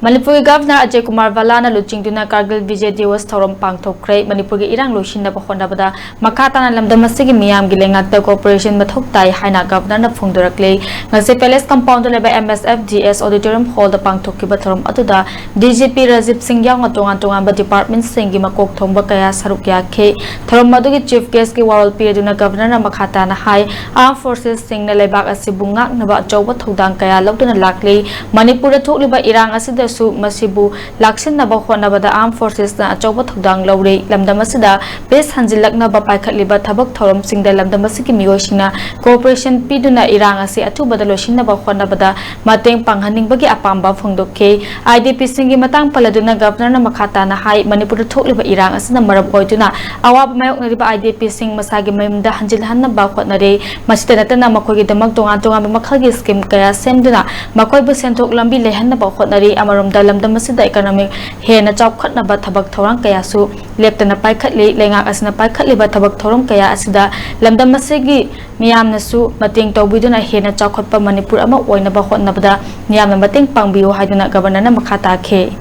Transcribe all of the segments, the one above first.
Manipuri Governor Ajay Kumar Valana luchingduna Kargil Vijay Diwas thorom pangthokli Manipur gi irang losinna bakhonabada makatana lamdamasigi miyam gi leingakna cooperation mathok tai haina governor na phungdorakle ngase palace compound leba MSFDS auditorium hall da pangthokki bathorom atuda DGP Rajiv Singh yang tongan ba department singi makok thongba kaya saruk yakhe thorom madugi chief guest gi warol piaduna governor na makatana hai armed forces sing na lebak asibungak na ba chawba thodang kaya lokduna lakle Manipur da thokliba irang asida su masibu laksin na bakhona bada armed forces na achawba thodang lawre lamdamasida base hanjilakna ba paikhatliba thabak thorom singda lamdamasiki miyoshina cooperation piduna irang ase athubada losinna bakhona bada mateng panghaning bagi apamba phongdokhe IDP singi matang paladuna governor na makhata na hai Manipur thokliba irang asina marab oiduna awab mayok na riba IDP sing masagi mayumda hanjilhanna ba khotnare masida natana makogi damak tonga makhagi scheme kaya semduna makoi bu senthok lambi lehanna ba khotnare lamdamasida economic hena chawkhatna ba thabak thorang kaya su leptana paikhatli lengak asina paikhatli ba thabak thorang kaya asida lamdamasigi miyamna su mating tawbiduna hena chawkhatpa Manipur ama oina ba khotna bada miyamna mating pangbiyo haiduna governor na makhata khe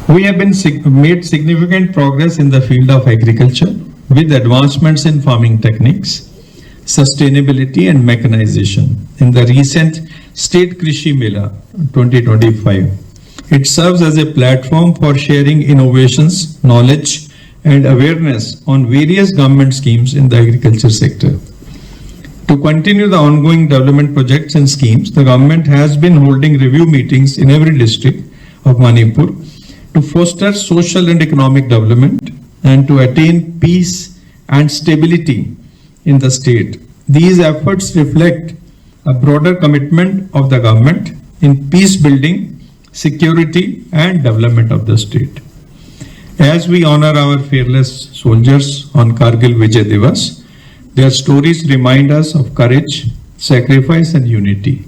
We have made significant progress in the field of agriculture with advancements in farming techniques, sustainability and mechanization in the recent State Krishi Mela 2025. It serves as a platform for sharing innovations, knowledge and awareness on various government schemes in the agriculture sector. To continue the ongoing development projects and schemes, the government has been holding review meetings in every district of Manipur to foster social and economic development and to attain peace and stability in the state. These efforts reflect a broader commitment of the government in peace building, security and development of the state. As we honor our fearless soldiers on Kargil Vijay Diwas, their stories remind us of courage, sacrifice and unity.